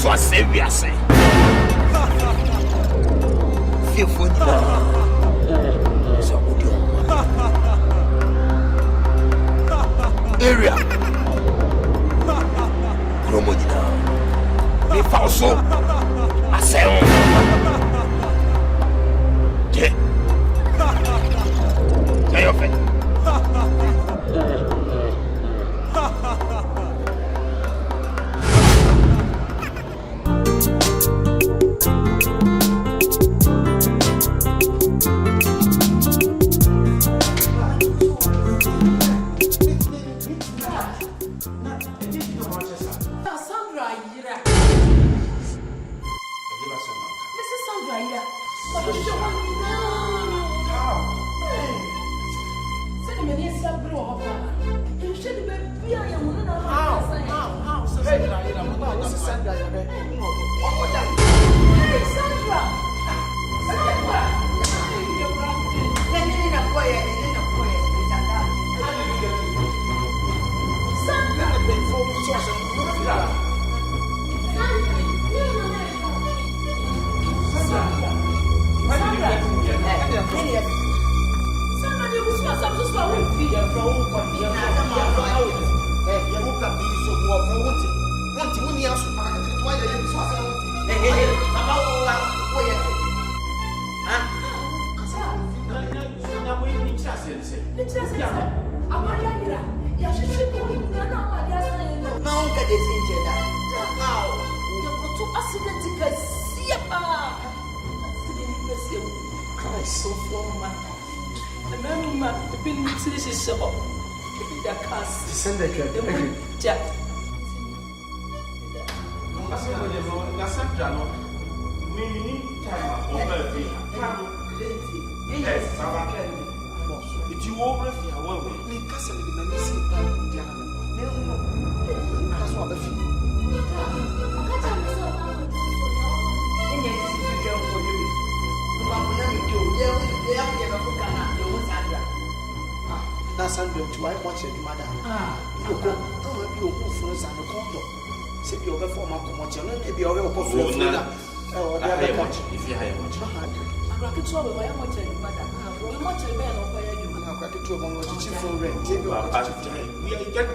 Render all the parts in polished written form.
so I say we are saying. Fearful. So good. Area. Gromodina. Me falso. I say. Yeah. Say your face.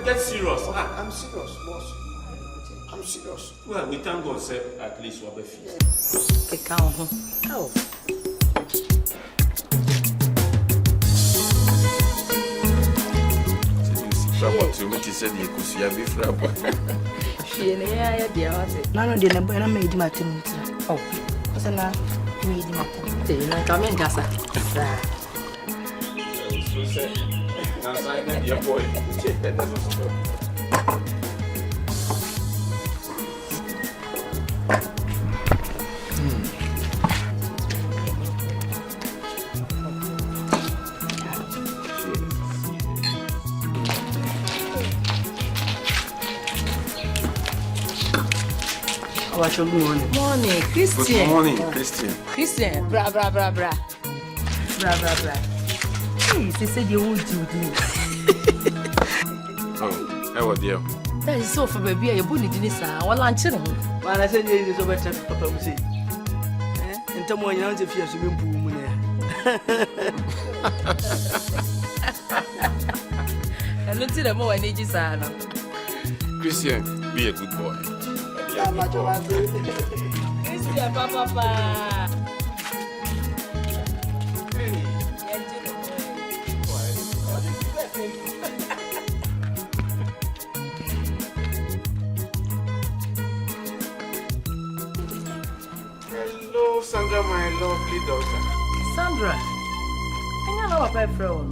Get serious. I'm serious, boss. I'm serious. Well, we thank God, sir, at least we're free. Oh. Good morning, Christian. Good morning, Christian. Christian, bra. Hey, they said you would do. Oh, how are you? That is so for baby. You put it in this. Well, I'm chilling. Man, I said you is over to Papa Musi. And tomorrow you have to fear swimming pool. And look to the more energy, son. Christian, be a good boy. Christian, Papa. Hello, Sandra, my lovely daughter. Sandra, I know what I from.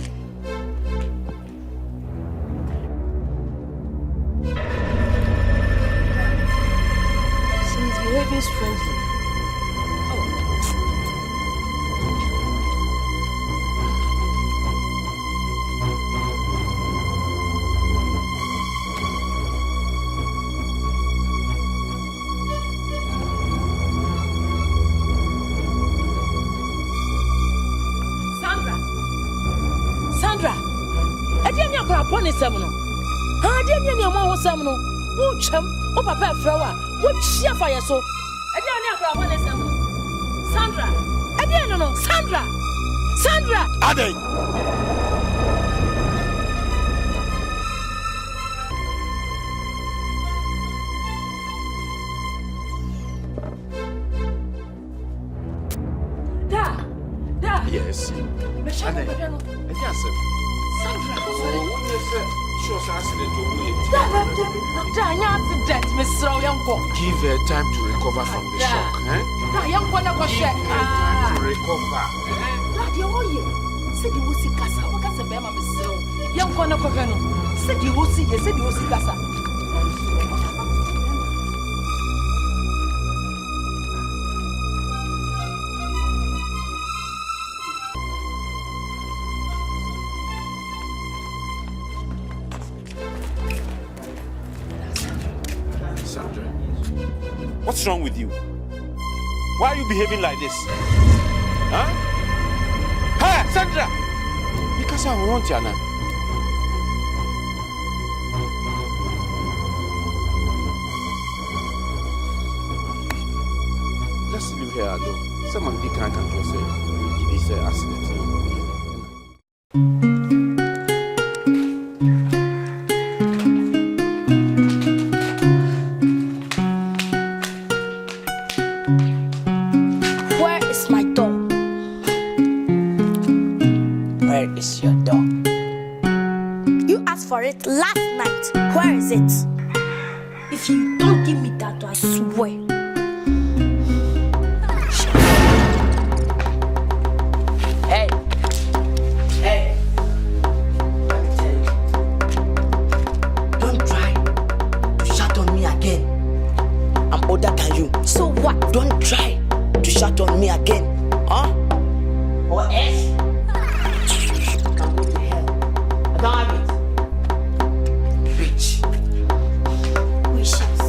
She's behaving strangely. Sandra, I didn't know upon a seminal. I didn't know more seminal. Oh, chum, oh, papa, flower, what sheer fire so. I didn't know upon a seminal. Sandra, I didn't know. Sandra, Ade! Yes. Sandra. Give her time to recover from the shock. Give her time to recover. Sandra, what's wrong with you? Why are you behaving like this? Huh? Hey, Sandra! Because I want you now. Let's leave her alone. Someone can't control say accident. for it last night. Where is it? If you don't give me that, I swear. Hey. Let me tell you. Don't try to shut on me again. I'm older than you. So what? Don't try to shut on me again. Huh? Or else. I'm going to hell. I don't have it. Bitch. Wishes.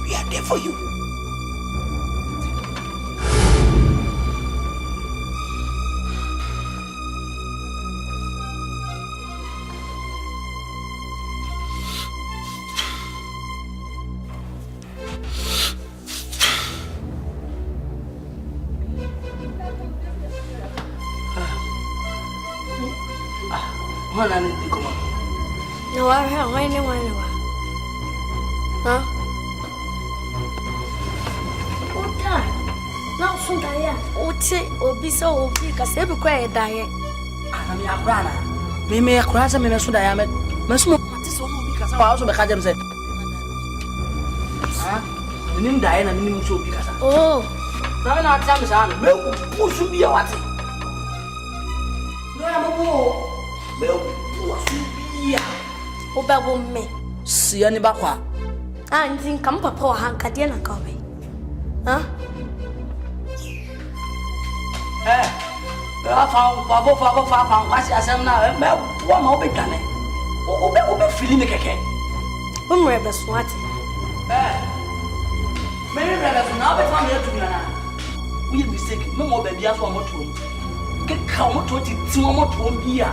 We are there for you. One and the come on. No, I have anyone. Huh? Oh, God. Now, soon I am. Oh, be so big as every quiet diet. I'm a grana. Me may cross a minute so I am. Must not so because I also had them said. The name Diana meaning so because. Oh, now not time is on. Who should be a what? No, I'm a war. Who should be a Oba me. see any bakwa. I think come papa Hankadiana copy. Huh? Eh, I found what's your son now? One more big gun. Obe feeling the cake. Whom rebel swat. Many rebels now be found here to be now. We mistake no more baby as one more to get count 22 more to here.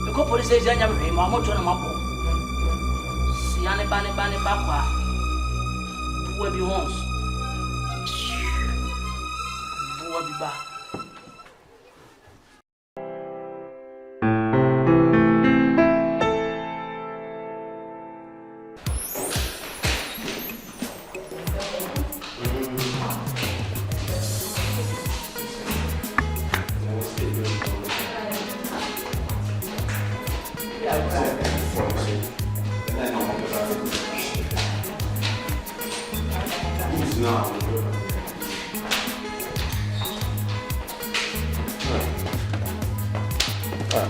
The couple says, I am a mamma to a mapple. See, Annie Banny Bakwa. Where be once. We'll be back.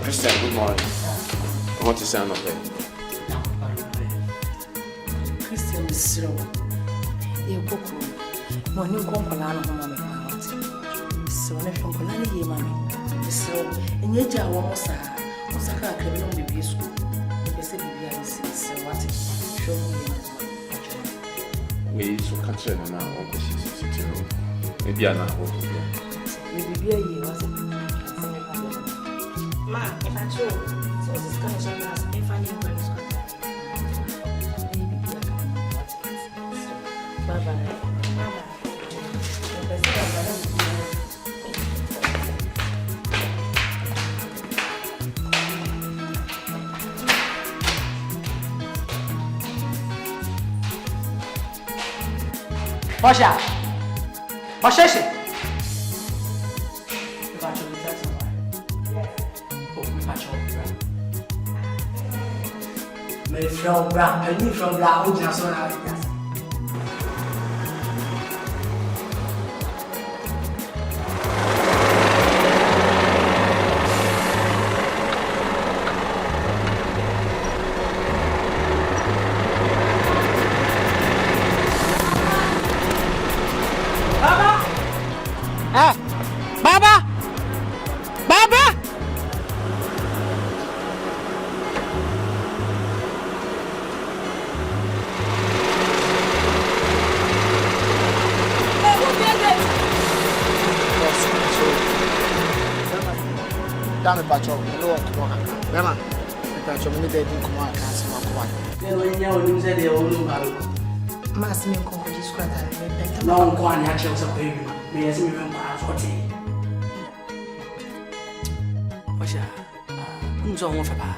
Christian, good morning. I want to sound up there. Christian is slow. You book when you come on home. So, if you can only hear mammy, so, and yet I was a criminal baby school. You said, so what? Show me. We so catch it now, Uncle City. Maybe I'm not home. Maybe a year was it? Ma, if I show, so this kind of shop has if I need to bye bye. Posha! Posha! From Brown, penny from Brown, who just saw how it does. Baba! Ah! Baba! Baba! Damn it, Patrol. No one come on. Remember, the Patrol, we need to come on. Can't see my quiet. Mass me come to this quarter. No one actually was a baby. May I see me when I was 40? Posha, who's on with Papa?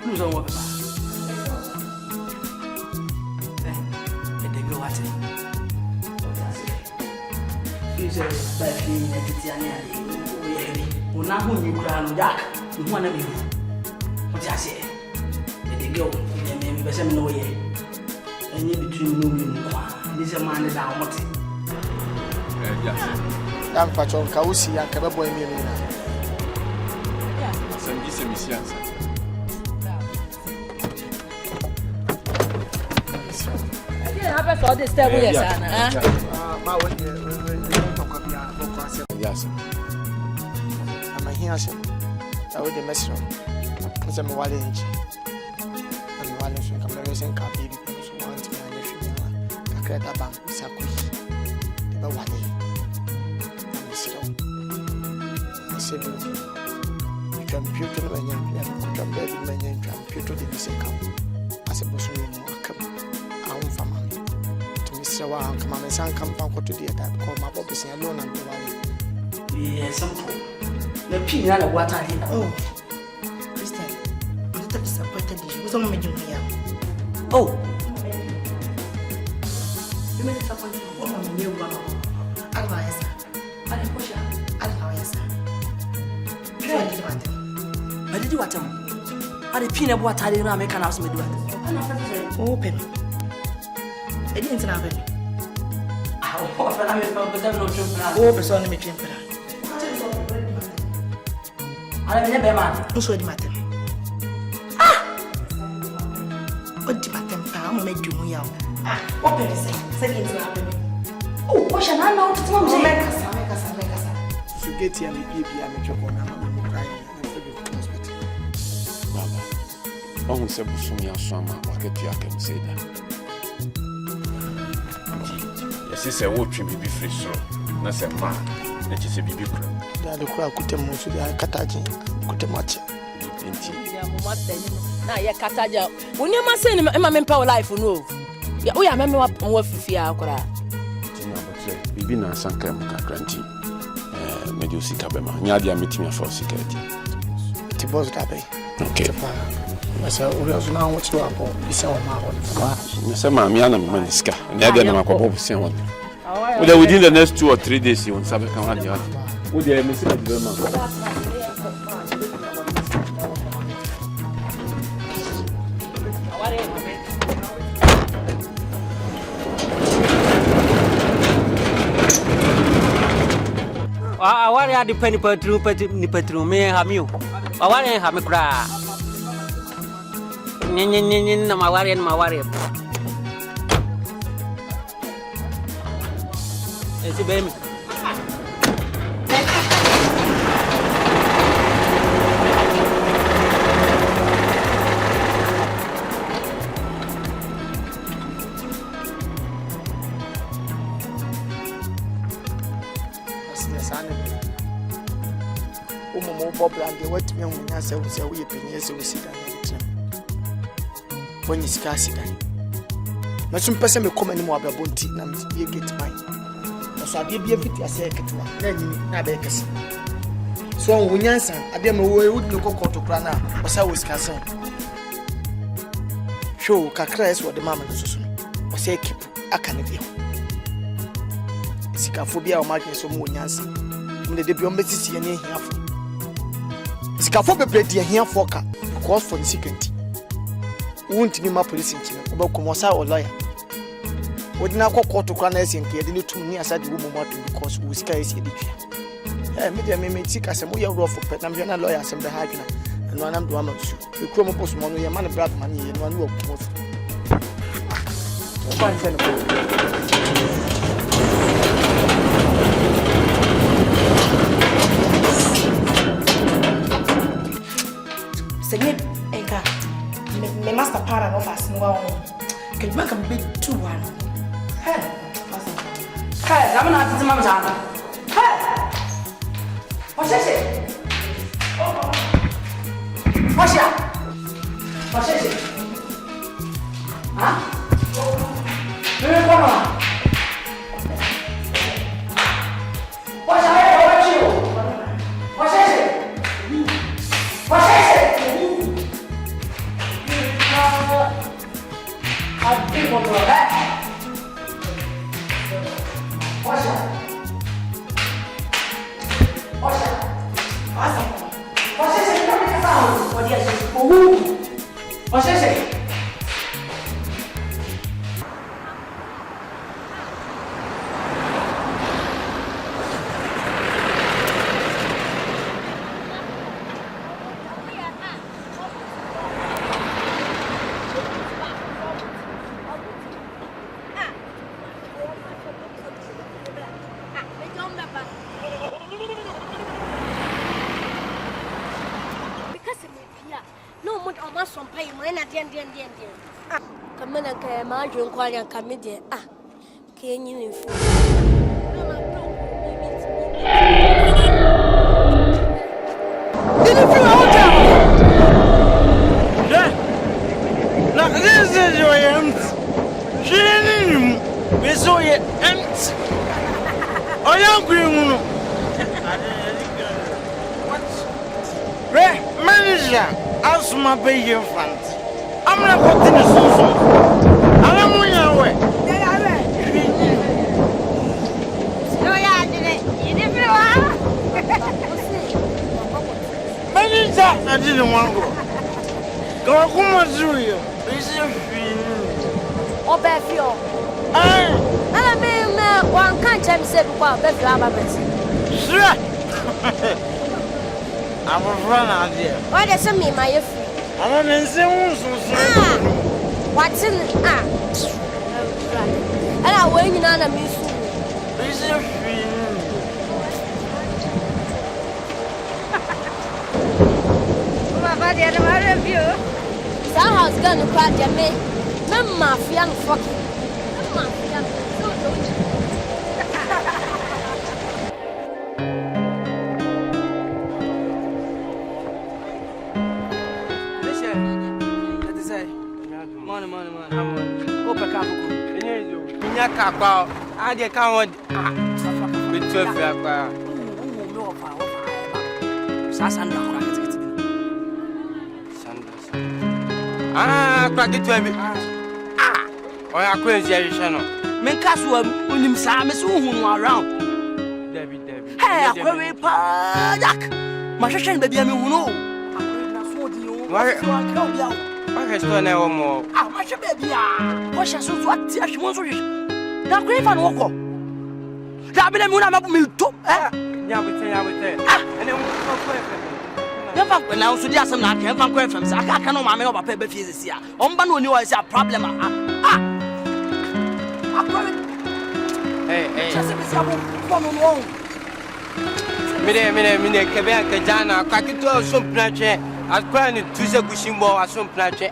Who's on with Papa? Then, they go at it. You say, but you need to tell me. When I'm going to crown Jack, you want to be. What I say? They go, and maybe there's some no way. And you between no and this a man is our motive. Damn Patrol, Kausi, and Kababoy Mirina. Some dismissions. I saw this table, yes, My way, Yes. I'm a hearsay. I would the mess room. Because I'm a wild age. I'm a wild age. I'm a racing car baby. So I want to be a nephew. I create a bank. Sakush. The Bawadi. I'm a slow. I said, you can put on my name. You can bear my name. You can put on the missing cup. As a boss, you come. I won't family. To Mr. Wang, come on, my son come back to the attack. Call my Bobby alone and the Yes, simple. The pin and the water. Oh, Christian, I'm a little disappointed. Who's on me doing here? Oh, you made disappointed. Oh, my new one. Advice. I didn't push her. Advice. I did you what? I did peanut water. I didn't make an house. Open. I didn't have it. Oh, person me dream. I never man. Who's the matter? What the matter? I'm going to do you. Open the second. Oh, what's your name now? To make us. So get here, me baby, I'm a chocolate. Baba, who said Busumi Asama, or get you, I can say that. Yes, it's a watch me be free, so that's a man. That is a baby. The crowd could tell most of the Kataji, could match. Now, you're Kataja. When you must send him, I'm in power life, no. We are member of what fear. Bibi na sanka muka granti. Medusi kabema. Nyadia meeting for security. The boss dabe. Okay. Masa we also now what you are for. Bisa o ma ho. Masa ma mi ana maniska. Nyadia na makobo busia won. Within the next 2 or 3 days you won't sabe kan wadi ha. Wo dey me say the man. I worry at the penny petru me have you. I worry have me cry. Nin, my worry and my worry. It's a baby. Bob and the wet young man said, we have been years we sit down. When you scarce it, not some person may come anymore about bounty, and you get mine. So I did be a bit as a cat, then I beg us. So when you answer, I didn't know where would look to Crana, was I was concerned. Show Cacras what the mamma was or say keep a canopy. Sikaphobia or marking some more answer. When the debut message here near here. Sikaphobia bread here for cause for the secret. Won't be my police in China about Comosa or lawyer. Would not call to Cranas and get into me as I do woman because we sky is edition. Media may make sick as a more rough for Petnamiana lawyers and the Hagna and one am to shoot. The Chromopos money, your man, blood money, and one walk most. My master para no fast no one. Can you make a bit too one? Hey, I'm not to Mamma. Hey, what's it? What's that? What's it? Huh? What's that? What's it? What's it? I'm people to that. What's that? What's that? What's this? You don't make a sound. What is this? What's this? Come on, okay, my drink while you're coming there. Can you inform? This is your end. She didn't we saw your end. Oh, you're green. Aisha, as my baby infant. I'm not going to so. I'm on your way. No, yeah, you didn't know. I didn't want to go. Go home through you. Is your feeling? Oh, Bethio. I mean, one can't tell me, said, well, Bethio. Sure. I'm a run out here. Why does it mean my free? I want to say, what's in and I wait in on music. Is your feeling? But the other of you. Somehow going to crack your me. No mafia and fucking. No mafia. Money. Open cap. Minya kakwa. I dey count. With 12 yakwa. No fa. Sasandra kwa kiti. Sandra. Kwa kiti 12. Oya kwenzi ya shano. Menkaso unim sa me so hunu around. David. Hey, akwe pa jak. Mahwehwe baby am hunu. Akwe na so di o. Wa Restore na omo. Mache baby What so ati ahwemo so hwe. Da kwe no woko. Da be na mi una mabu mi to. Nya bete. Ene wo ko Never na so di asem na aka fa ko FM sa aka no ma me no papa be fie sisi a. Omba no ni wa say problem Hey. Just be sabu for no. Mine kebe aka jana kwakito so mpnache. Akwa ni tuze gushimbo asomplache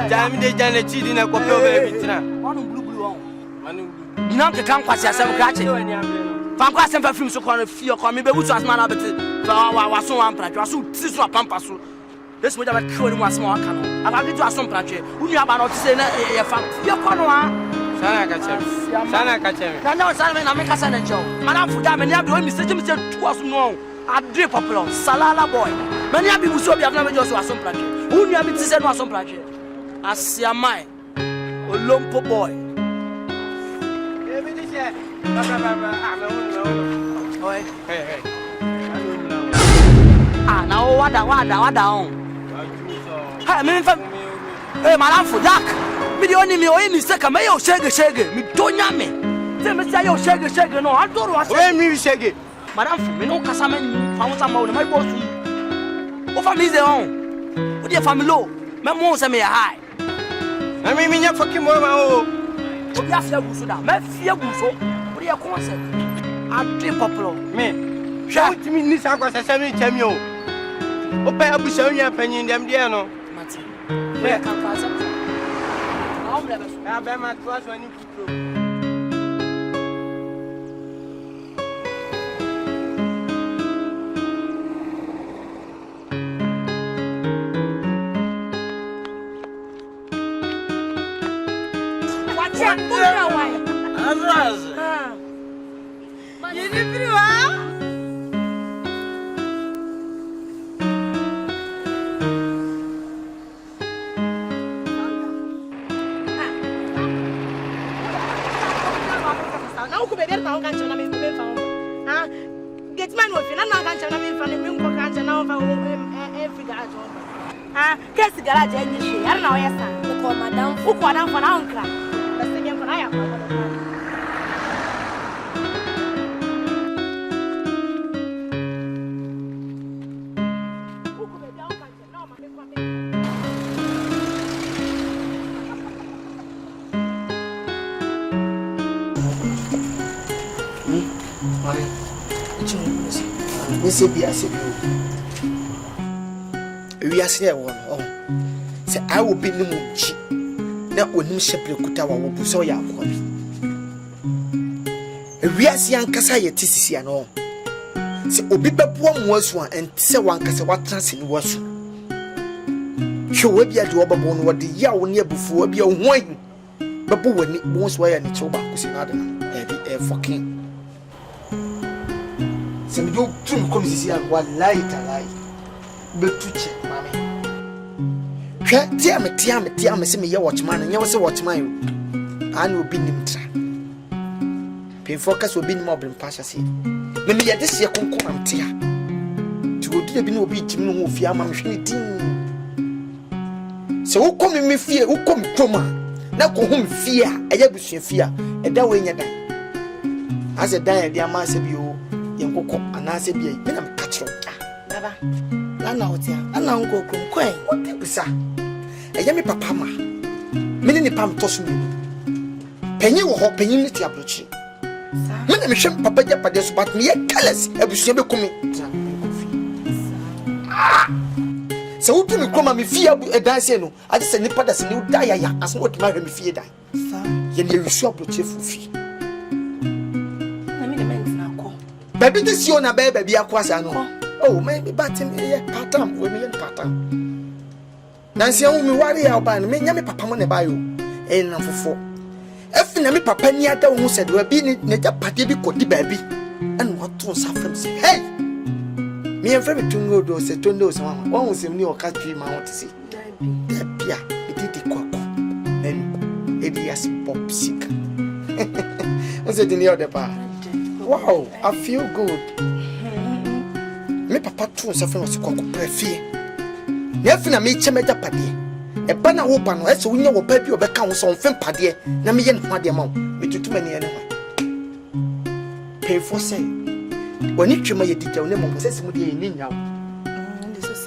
jami de jana chidi na ko pe bitina wanu blue wanu dina ke kan kwase asem krache fan kwase fa film so ko fie ko me be butu asma na beti wa so wan prache so ti so pampa so this mo da ba kro ni asma aka no aba bitu asomplache unu aba no ti se na ye fa fie ko no ha sana ka chem kana sana me na me kasa na njo mana fu da me na bi o mi se tu aso no adre popular salala boy many people so be have never just asom plache unu am ti se no asom plache asiamai olompo boy ebi di se oi hey na o wada on ha me fa madam for jack me di oni mi o ni se ka me yo shege mi tonya me se me say yo shege no adoro ase we mi shege madam for me no kasa me fa won sama o na my boss o family on o dia family low me mo se me high na me nya fucking mo ma o dia fia guso da me fia guso o dia concept adre popular me sha utimi ni sa kwa sese me chami o pa abusa nya panyin dem dia no mati we kan fa sa na o mle be so ya be ma to aso ni kutro garage any she I don't know yes sir ko madam fu ko na na onkra na se bien ko na ya Say I will be Nimuchi. Now, when you ship your Kutawa will be so young. We are seeing Casaya Tissisiano. Say, Obiba Pom was one and say one Casawatras in was. She will be at Wababon what the yaw near before be a wine. But when it won't wear any choba, because another heavy fucking. Some do two comes here one light. betuche mami hwe tia me se me ye watchman nya wo se watchman yo ana obi nimtra pen focus obi nim obrim pasha se me me ye de se konkon am tia ti odi bi na obi jim no ho fie ama me hwe ne din se wo kom me fie wo kom kroma na ko hom fie a eye busua fie a eda we nya dan ase dan e dia ma se bi o ye nkokọ ana se bi me na me ka kiro baba ana hotia ana nkokọ kwen what bisa eye me papa ma me ni pam toso me penyi wo ho penyi ni ti abrochi me na me hwem papa ja pade so bat me ye careless abusua be kumi se wo tumi koma me fie edanse no ade se nipa da se ni da ya aso wo tuma hwe me fie dan ye ne wisu abrochi fufi na me na mentina ko baby this you na baby akwasa no oh my but me patam we me patam nansi an me ware ya oba no me nya me papa mo ne ba yo na fofo efi na me papa ni ada wo se de bi ni ne ja pade bi kodi ba bi an wato safram se hey me en frame tungo do se tondo se mama won se ni o ka twi ma won se bia e didi kwako en e di as pop sick won se di ni o de pa wow I feel good me papa tu safram se kwako prefie na fi na me cheme ja pade e ba na wo ba no e se wonya wo pa bi obeka wo so mfem pade na me ye no ade ma wo me tutuma ni ene ho pay for say woni twema ye dija wo ne mo se simu de ni nyawo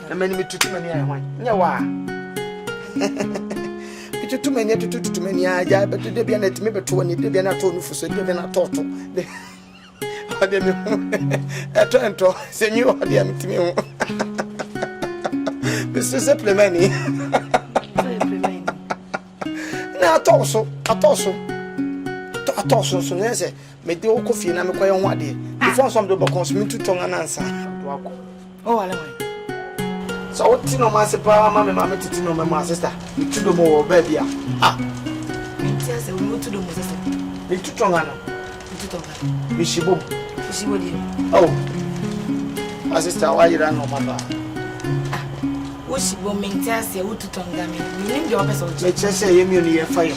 na mani me tutuma ni ai hwan nya wa me tutuma ni tutuma ni aja be de bia na timi beto woni de bia na to no fuso de bia na toto de ade me ento se nyu ade me timi ho Mr. Supplementi. Na atoso so na se me de o kofi na me koye ho ade before some do be consume tutonga na ansa do akọ oh wale wale so what ti no ma se pa ma titi no ma sister me tudo mo wo ba bia me ti ase wo tudo mo sister me tutonga no me shibo di oh my sister why you ran no mama wo shibo me ti ase wo tutonga me nim de opesa o me che se ye mi oni ye fire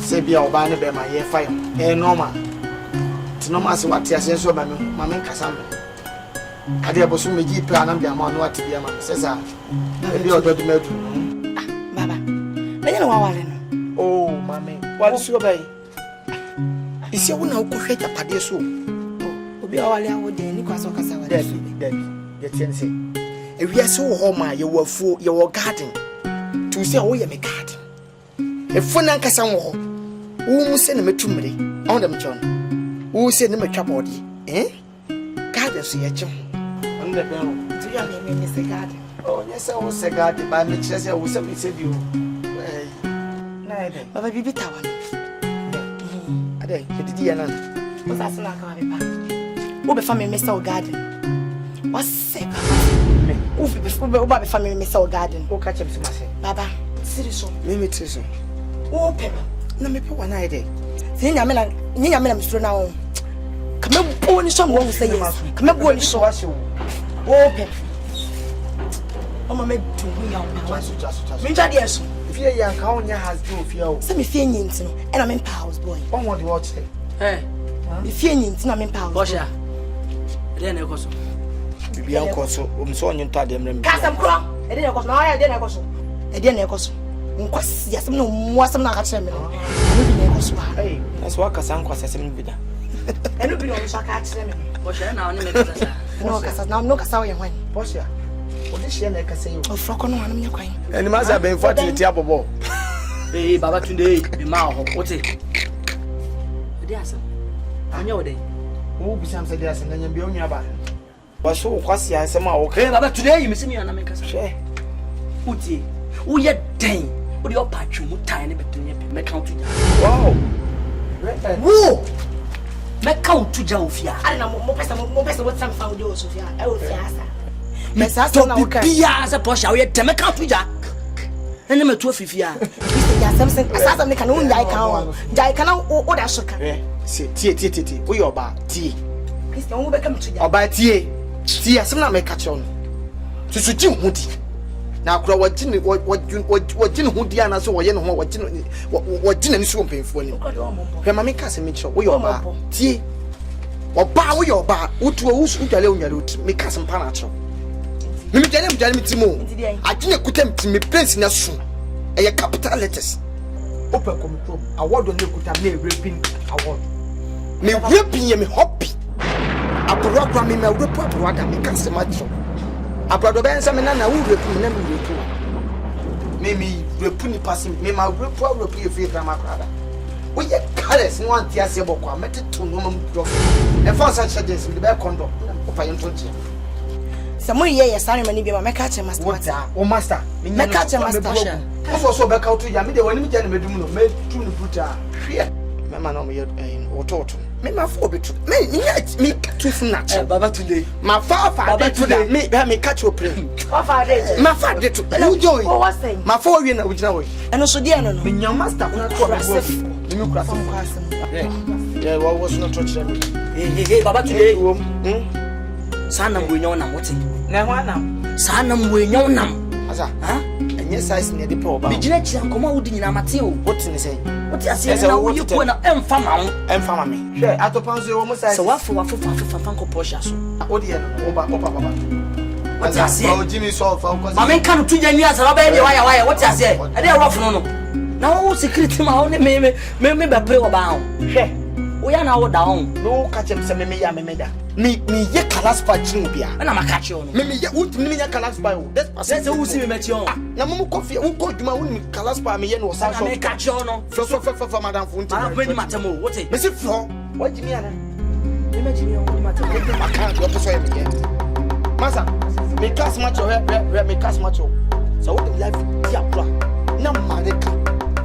se bia oba ne be ma ye fire normal ti normal se wati ase so ba me ma me nkasa me ade abosu me gi plan am bia ma no ati bia ma se sa e bi odo de medu baba me nyane wa wale no oh mama wale so ba yi isi wo na wo hwe japade so obi wa wale awo de ni kwaso kasa wale Debbie ye tiense e wi ase wo ho ma ye wo afuo ye wo garden tu se wo ye me garden e funa nkasa wo ho wo mu se ne metumre on dem chon wo se ne metwa body garden so ye che ho on de ben tu ya me se garden oh yes wo se garden ba me kire se wo se bi se bi o na ede baba bibi tawa ade didi ya na o sa sina ka ba wo be fa me se o garden wa se wo ba be fa me se o garden o ka chem se ma se baba siri so me tiri so wo pe na me pe wana ide nya me na mistro na wo kama bo ni so mo wo say yes kama bo ni so wo pe o ma me tungu ya wo me twa de so fie ya nka onya has do fie o se me fie nyinti no e na me pa house boy on what watch me fie nyinti na me pa house Bosha. Ede na ekoso. bibi an koso o mso onye nto ade mrem kasam kro ede na ekoso na ya ede na ekoso ede na ekoso nkwasi asem no mu asem na ka kire me no ede na ekoso ha aso akasa nkwasa asem bi da eno bi no so ka kire me Bosha na oni me kasa. no kasa wo ye hwan Bosha o de hye na kasa yo o froko no anam nya kwan eni ma sa ben fatility abobo Baba Tunde be ma ho. Wote. Ede asa. Anya wo de. wo bisam se dia se na nyam bi onwa ba waso kwasi asem a wo ka Baba Tunde yi me simi ana me kasa. hwe Wote. Wo ye den. Wo de opatwu mu tan ne betunye pe me count ja. wow Wo. Me count ja ofia. ari na mo pesa wo tsam fa wo de o sofia e o fia asa me sa so na wo ka Bia se Bosha wo ye den me count ja. Ene me to afifia. ya samson asasa me kana unya ika ho ja ika na o da so ka se tie wo yo ba tie Christian wo be kam tuja oba tie asem na me ka che no susuji hudi na akura wagine hudi ana so woye ne ho wagine ni so mpemfo ni hwe mama ka se me kire wo yoba tie oba wo yoba utuo wusu dwale onyale uti me ka se mpa na kire me dwale mitimo agine kutam ti me prince na so eye capital letters open commitro award on kuta me raping award me raping ye me hobby abroad me rap abroad me ka se ma kire abroad ben se me na wo raping na me raping me repuni passing me ma rap ye free drama crowd we ye careless no anti ase bokwa meteto no mam do e fa sa charges me be condo opa ye ntonti Samo ye sare mani bi ma meka che master o master meka che master so be ka to ya me de wani me jana medum no me tu no puta hwe me ma no me ye ototo me ma fo betu me tu fu na che baba today ma fa betu da me catch your play fa de ma fa de to you joy o was saying ma fa wi na wujina we eno so de no me nya master ko to be me kura yeah what was not touch them hey baba today sana mwenyo na mote na ho anam sana mwenyo nam asa ha enye size ne de pro ba bi gina chi ankoma wudi nyina mate o what ni say what ase na wo yiko na emfa ma me hwe atopanzo wo mo size so wafu fanko posha so odi e oba baba what ase o jimi so fa ko ma men kan tunya ni asa ba de waya what ase e de rough no na wo security ma wo ne me be pre wo ba ho hwe wo ya na wo da ho no ka chem se me ya me da me ye kalas pa chin bia na makachi ono me ye ultim me ye kalas pa o that's who see me mechi on na mo coffee wo ko duma wo ni kalas pa me ye no sa so me kachi ono fo madam funti ma beni matamo what me se flo what jimi ana me mechi me on matamo me maka do to so ye me ye masa me cast match me cast match so what life dia bra na mareka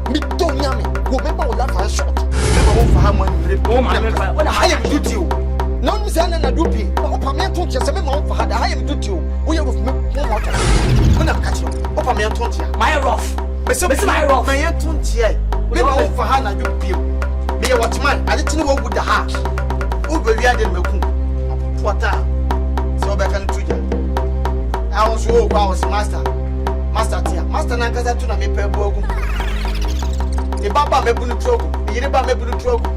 me to nyame wo me ba wo life and short me ba wo fa ha mo ni o ma me fa wona ha ye duty o no mi say na dupi opa me ton tia se me ma wo fa ha ye duty o wo ye roof me mo water wona ka chi opa me ton tia my rough me se my rough me ye ton tia me ma wo fa ha na dupi o me ye watchman ade tini wo gu da ha o be wi ade me ku apota so be kan tuja I was so I was master tia master na kaza tu na me pe bogu e baba me bunu trogo e yire ba me bunu trogo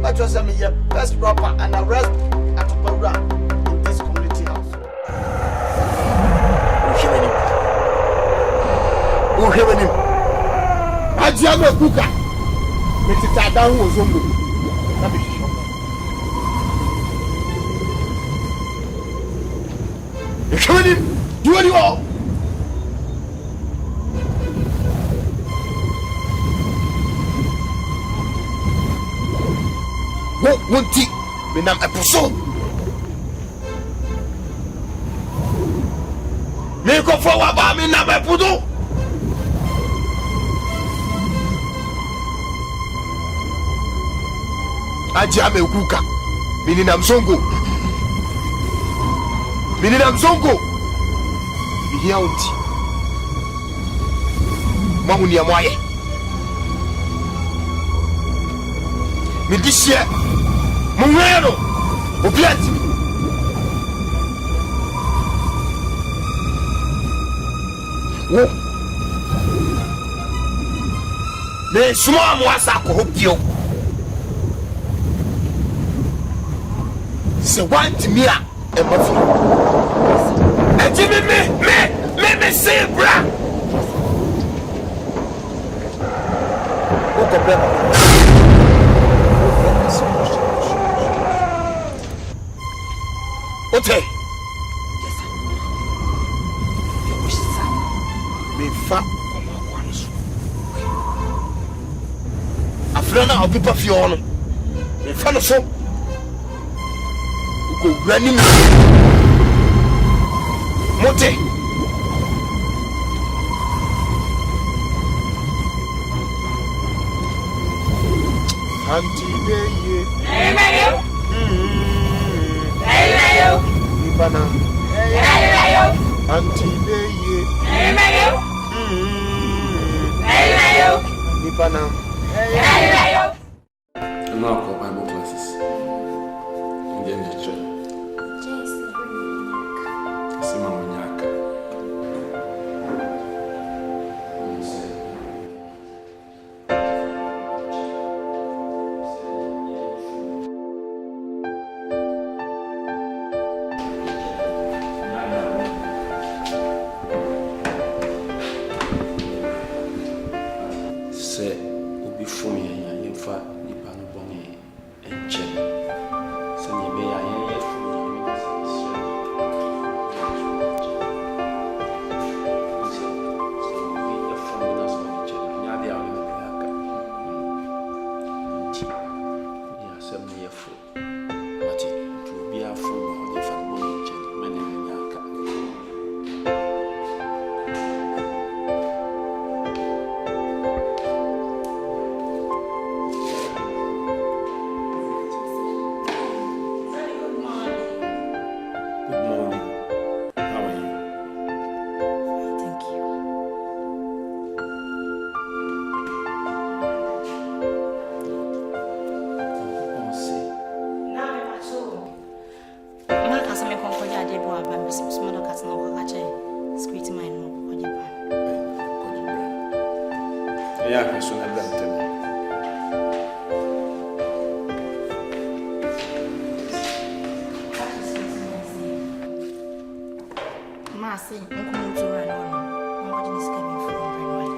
but was me ye best proper and arrest at Pura in this community house o hewani ajia me kuka me tita da hu ozombo na be shisho e hewani duwani o wonti benam eposo me ko fo wa ba me na be pudo aja me kuka minina mzongo bihia wonti mahuni ya mwaye midishie Mungero, obiati. Wo. Me suma mwasa ko hopio. Se want me a mafi. Ejimi me say bra. O ko beba. Okay. Yes, sir. Your wish, sir. Me fa omakwanso. Afrana obipa fi ono. Me fa no so. Uko wani mi. Mote. Anti Bayie. Hey, Mayo. Nipana. Hey, Mayo. Anti Bayie. Hey, Mayo. Hey, Mayo. Nipana. Hey, Mayo. I'm not called Bible classes. I'm getting the check. See Mama Nyaka. Yeah, I soon have them tell me. Marcy, I'm coming to run on. Nobody is coming from Brunei.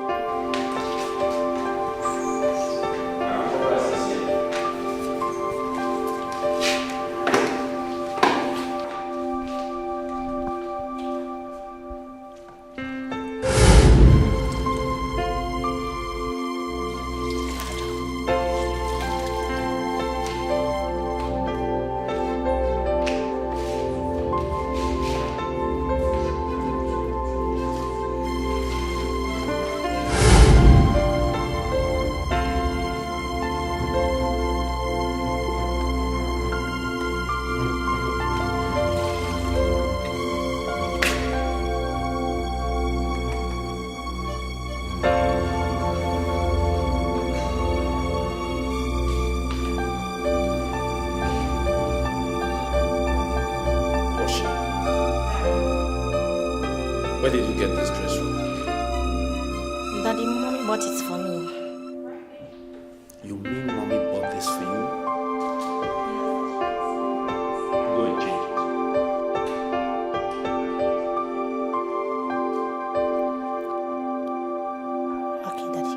Where did you get this dress from? Daddy, mommy bought it for me. You mean mommy bought this for you? Go and change it. Okay, Daddy.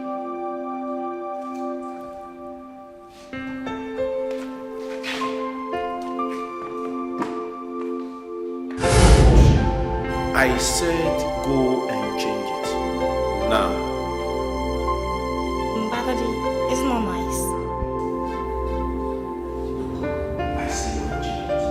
I said go and change it. Now. But Daddy, it's not nice. I see you change it.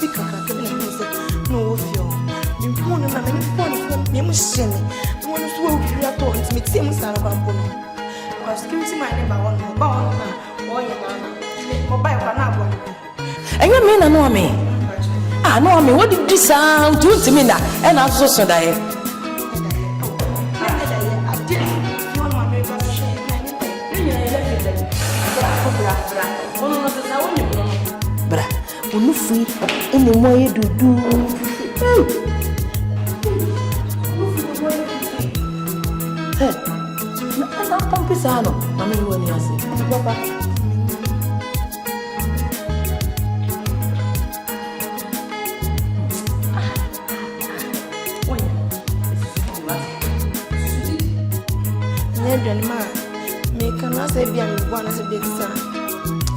pick a cat and no feel. You want to have any point, you must send me. You want to swoop you at all to meet Simus and Rampono. I was curious my neighbor one more bound or your man, or buy one. And you mean, I know me. I know me. What did this sound to me now? And I'm so sorry. Bra, unu free ene moye dudu. Na pampi sano, mama ni woni ase. Papa. Nedon ma, me kana se bia me bwana se bia sa.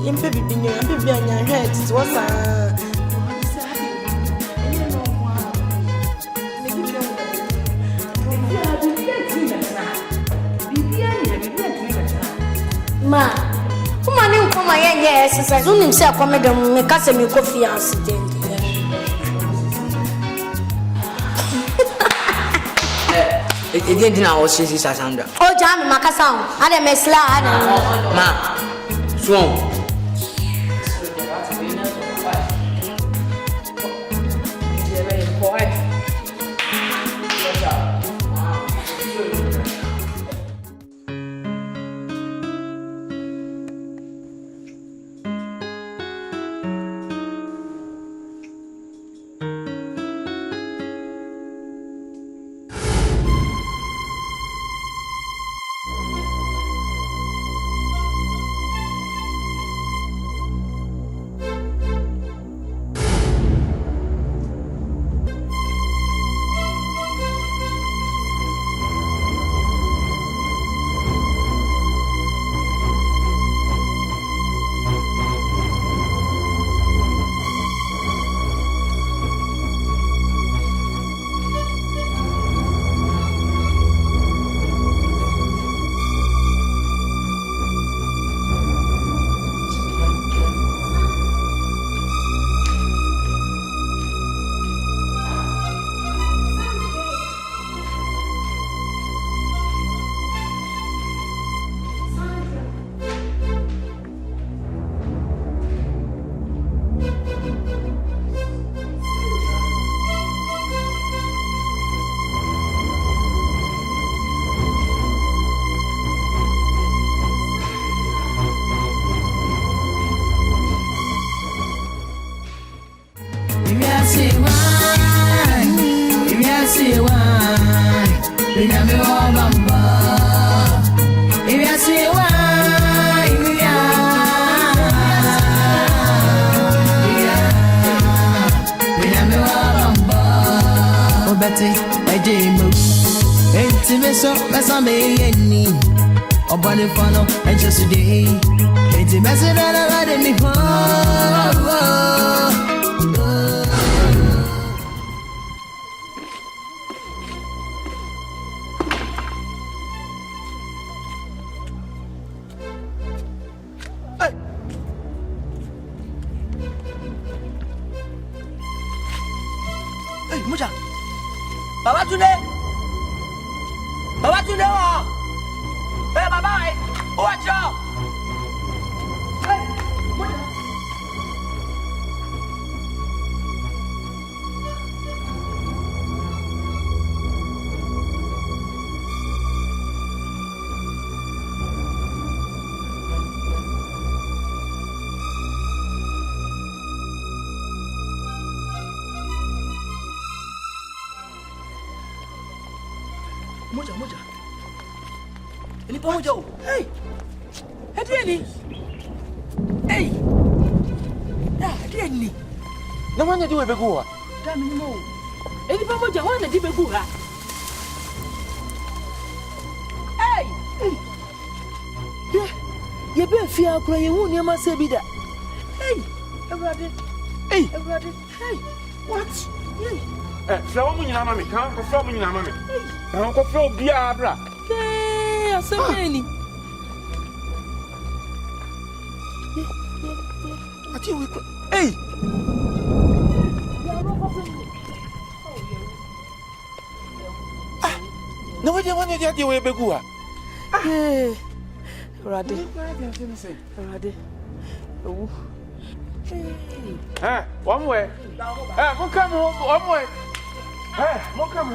Yempe bibinyo, yempe bia nya head, what's Ma, kuma ni nkoma yenye exercise unimse akomeda me kase me coffee accident. It didn't know what she is, Sandra. Oh, Jam, Macassan, I am a slide. Ma, swung. Moja. Ini pamoja. Hey. Hadiani. Hey. Hadiani. Na wanya diwe begua. Dami mo. Ini pamoja wana di begua. Hey. Ye be fia akura ye hu niam ase bi da. Hey. Everybody. Hey. Everybody. Hey. What? Hey. Flawa mu nyina mami, kan ko flawa mu nyina mami. Kan ko flawa bia bra. Asameni. Ati we. Hey. No, what do you want to get away, Begua? Ready. Oh. One way. Come one way. Come.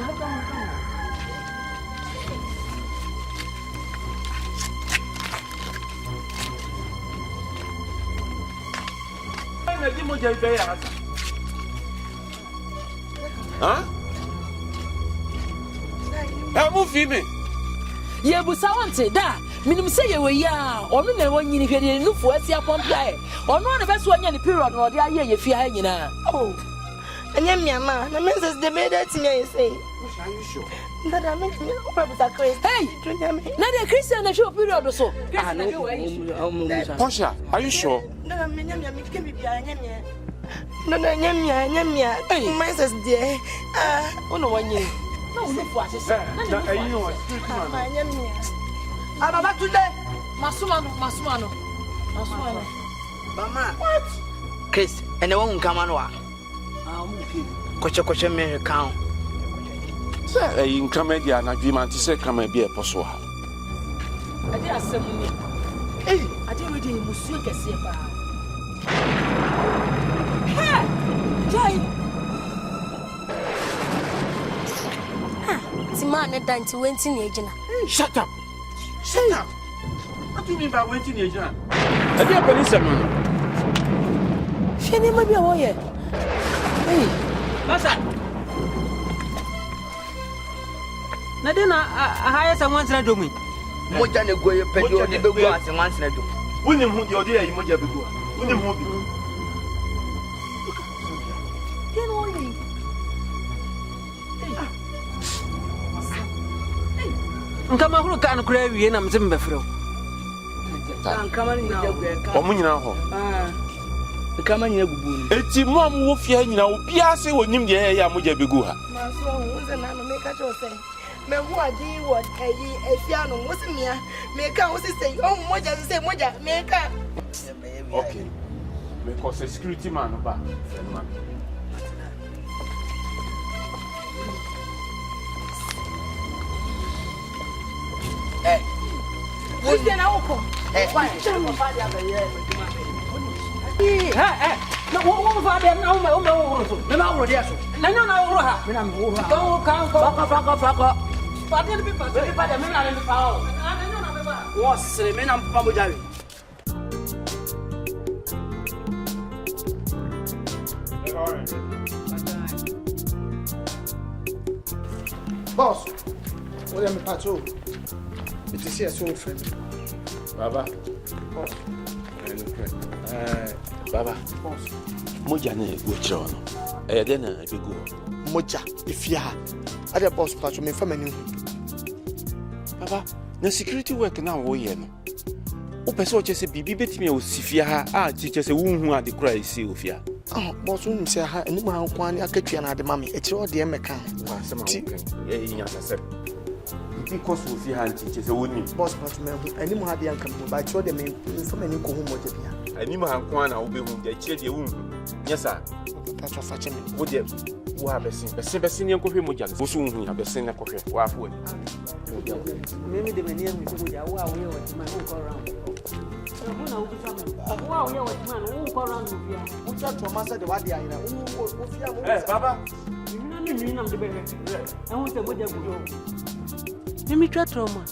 Move me. Yeah, but I want it. Da, minimum say you were ya, or no one you get in for a play. Or none of us one any period or the idea you fear. Oh, and then Yama, the missus they made that to me say. Are you sure? That I make me a crazy. Hey, not a Christian, a short period or so. Portia, are you sure? No, my sister, dear. Oh, no one year. No, no, what is that? I'm about today. Masumano. Mama, what? Chris, and the one come on. Coach, me account. Sir, in Camedia, and agreement to say, come and be a poswa. I did ask some money. Hey, I didn't read him, Monsieur Cassipa. Hey, Joy. Man, I done to went in agent. Shut up! What do you mean by waiting age? I didn't police a man. She never be away. Hey, Masa. Nadina, I hire someone to do me. Moja ne go pedio de be go as once na do. Wouldn't who the idea you moja be go. Wouldn't who be. get on. Nkama huru kan kura wie na mzembe frɛ. Nkama ni na Omu nyina ho. Nkama nyina gubu ni. Eti mo am wo fia nyina obi ase wonim de ya moja be go ha. Ma so hu ze na no me ka cho say. Me hu adi wo ayi afia no wo se mia. Me ka wo se say o moja se moja me ka. Okay. Because a security man ba. Who's the now come? No, what for them now? Me na wo dia so. Na no na wo ha. Me na wo ha. Go kan ko. Faka. Fa de bi pa so bi pa de me na le pa o. Na no na be ba. Wo sere me na pa mo jawe. Boss, what am I patrol? It is here so friend. Baba. Boss. Baba. Boss. Moja na go chiro no. E de na be go. Moja ifia. Ade boss patrol me famani. Baba, na security work na wo ye no. O pese o chese bibi betimi o sifia ha a chese wunhu ade kura isi ofia. Ah, boss un say ha eni ma hankwan ni akatua na ade mame. E kire o de meka. Wa sema o kan. E nya sase. Because ofia ha chese woni. Boss patrol me eni mo ha de anka mo ba kire o de me famani ko hu moja bia. Ani ma hankwan na wo be hu de kire de wunhu. Nyesa. Patrol fa cheme. Wo de wa besin ni enkohwe moja no. Wo so wunhu ya besin na kohwe. Wa afo ani. Mimi de menia mu so ya wa we wa ma who go round. Na wo bisa ma. Wa we wa ma no who go round bia. Wo cha to ma say de wa de ayina. Wo fia mo. Baba. Mimi na mde be. E ho se moja gudo. Mimi twa trauma.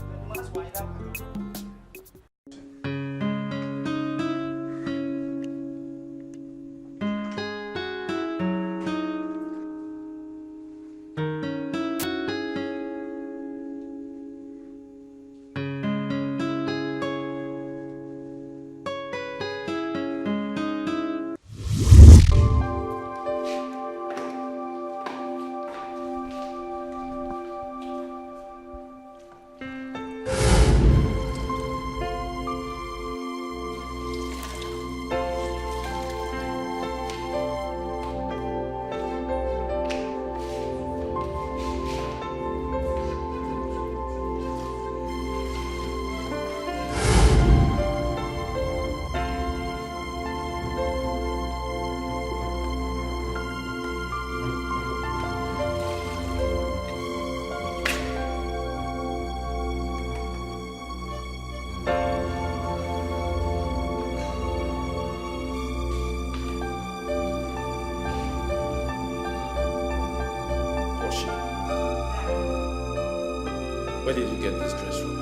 Where did you get this dress from?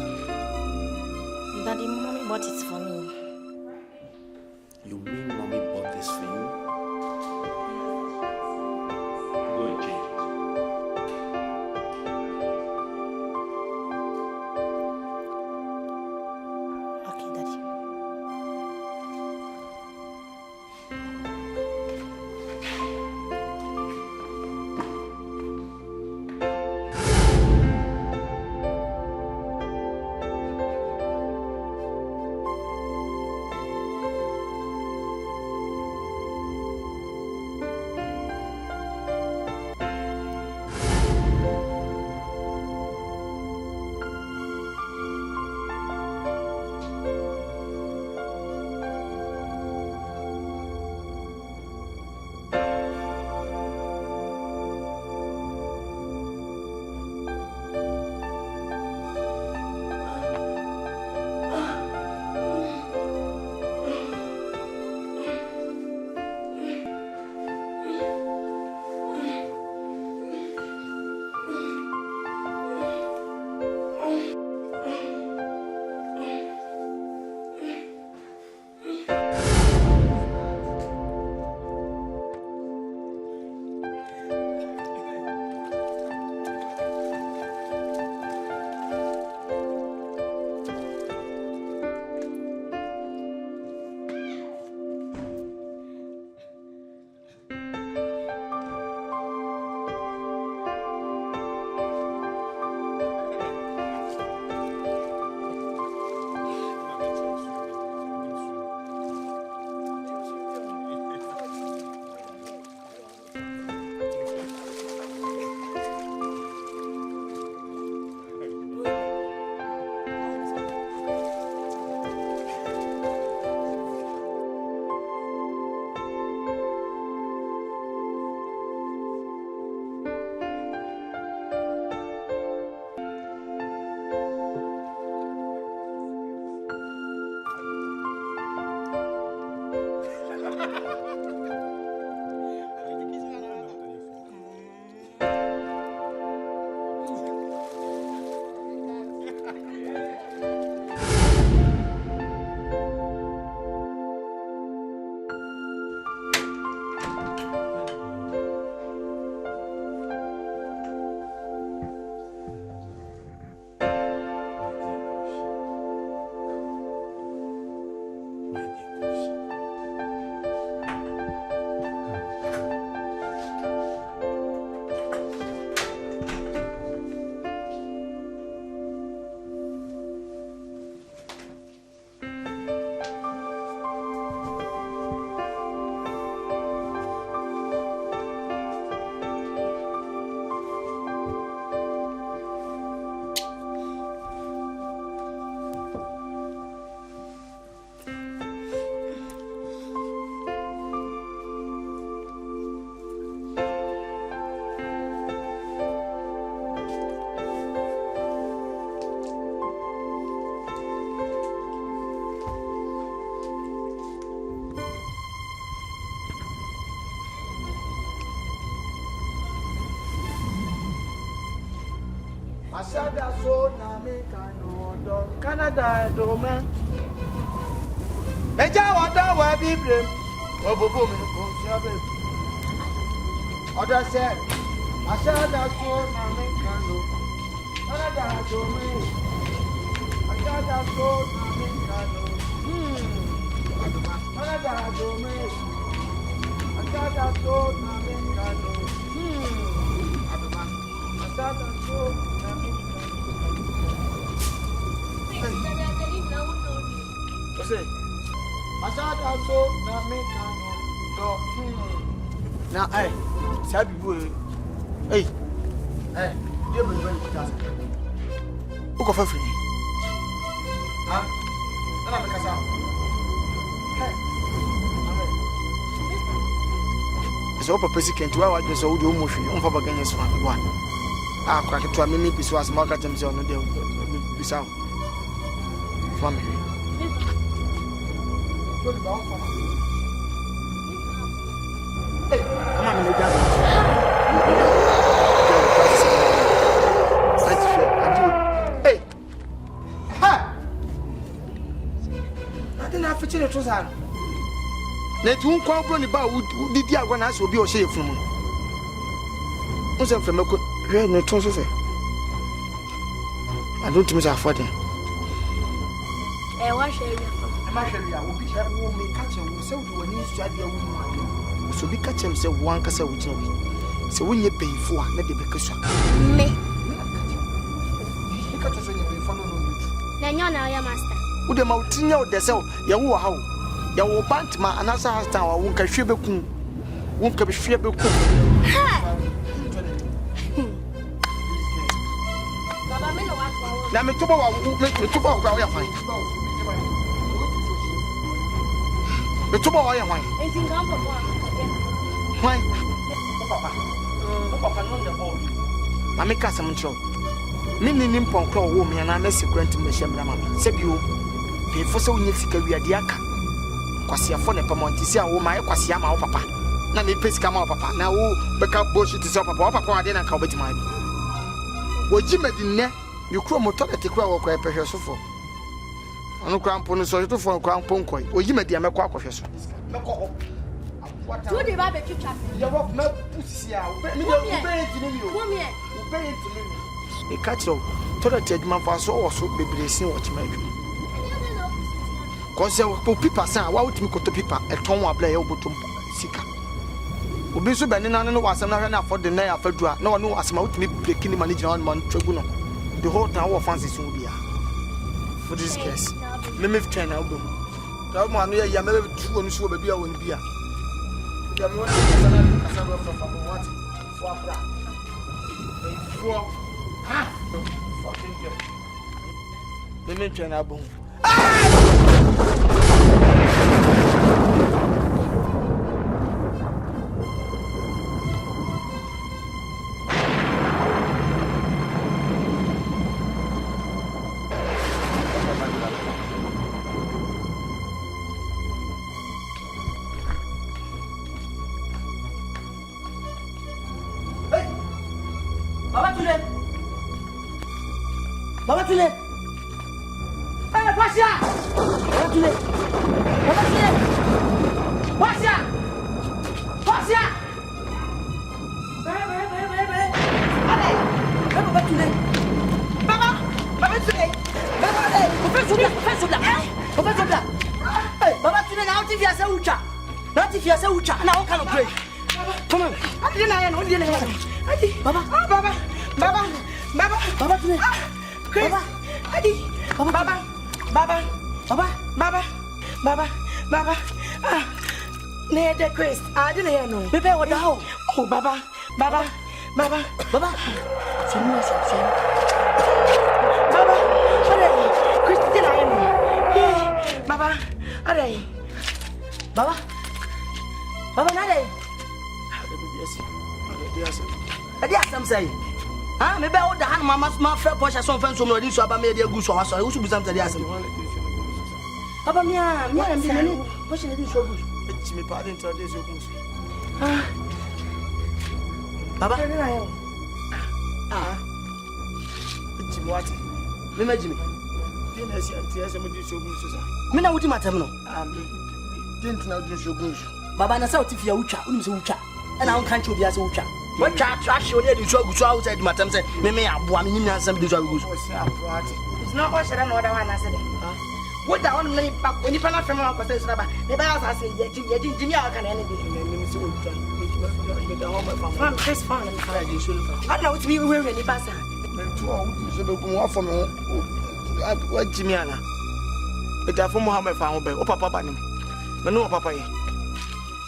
Daddy, mommy bought it for me. You mean mommy bought this for you? Go and change it. Okay, Daddy. Asada so na me kano Canada do me. Meja wada wa bibrem. Obobo mi ko si abe. Oda said, Asada so na me kano Canada do me. Asada so na me kano. Canada do me. Asada so na me kano. Asada so say, Masada so na me kano do. Now, hey, sabi boy, hey, dear boy, who go for free? Huh? Na me kasa. Hey, so papa president wa wadwe so wo mo hwe on fa baganya so an wa akwa ke to amemi biso as market dem say on dey bisa family. Hey, come on, let me fichire to san na ti unkwa bro ni ba didi agwa na so bi o shey funu mo se feme ko re no to so fe I don't miss afford it. What shall you? I'm actually I will be here will me catch him so do any study a woman. So be catch him say one kasa with you. So when you pay for na de be kasa. Me. You catch us when you pay for no you. Na nyo na ya master. Wo de ma utinya wo de se ya wo ha wo. Ya wo bantma anasa hasta wa wo nka hwe beku. Wo nka be hwe beku. Na me to ba wa ya fine. Me to ba wa ya fine. Enti ngam papa. Fine. Papa no de bo. Ma me ka sam ntro. Me ni pon kro wo me na secret me hye mra ma. Se bi o. Be fo se wonya sika wiade aka. Kwase afo ne pamonti si a wo ma kwase ama wo papa. Na me pesika ma wo papa. Na wo beka bullshit ti se wo papa. Wo papa wa de na ka obetima bi. Wo jimadi ne you crow motor at the crowd or pressure so for. I no cramp on the soil to for a crown poncoy, or you met the American professor. What do you have a future? You walk no pussy out, pay it to me. A catcher, told man for so or so be blessing what you make. Cause people say, why would you go to people at home or play over to Sika? Obi so bani na no wasam na hwe na for the na afadua na ono wasam out me breaking the manager on man tragu no the whole time wa fancy so bia for this case me me train na obo da mo anu ya me be tu onu so bia woni bia ya me woni kasa go for what for abra for ha fucking girl me train na obo Baba Tule. Hey, Wasia. Baba Tule. Baba Tule. Wasia. Wasia. Allez. Baba Tule. Baba. Baba Tule. Baba, hey, fais ça là. Hey, Baba Tule na uti via sa ucha. Na uti via sa ucha. Na on can pray. Come on. Adi na ya no, adi na ya. Adi. Baba. Baba Tule. Baba, Adi, Baba. Ne de Chris, I didn't hear no. Baby, what the hell? Oh, Baba. Baba. Send. Baba, hurry. Chris, did I know? Baba, hurry. Baba, hurry. Yes, I'm saying. Ah, maybe all the hand mama smart fair portion some friends from this about me dear goose or so we should be something else. Papa me and me portion is so good. It's me pardon to this goose. Ah. Baba. It's what? Me Jimmy. Yes, yes, I'm do so good. Me na wuti matam no. Didn't now do so good. Baba na say uti ya ucha, unu say ucha. And I don't can't you be as ucha. What trash you did so good outside my time say me aboa me nyina sam do so good. It's not what should another one I said. What the on me back when you pan from our conversation about the bars I say Jimmy can anything. From this fun and Friday soon. I know it's me wearing any pass. What Jimiana? But I from Mohammed found by Papa Banim. No Papa.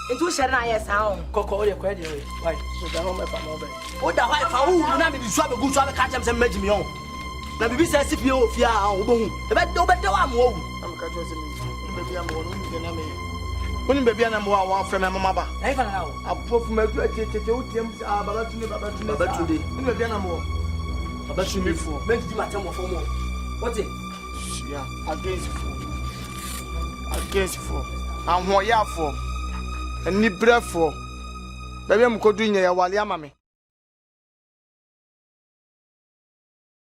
Into Shana, yes, how Coco, your credit. Why? So the home from over. What the wife found? Now be swap a good swap catch him and make me on. Now be says if you fear our boom. But no better I'm home. I'm catching baby. I'm one. When baby and I'm one from my mama. Even now, I'll put from my Baba today. Maybe I'm more. Baba to me for. Make you my time for more. What's it? Yeah, against four. I'm more for. And ni brefo. Baby, I'm going to do ya while you are mammy.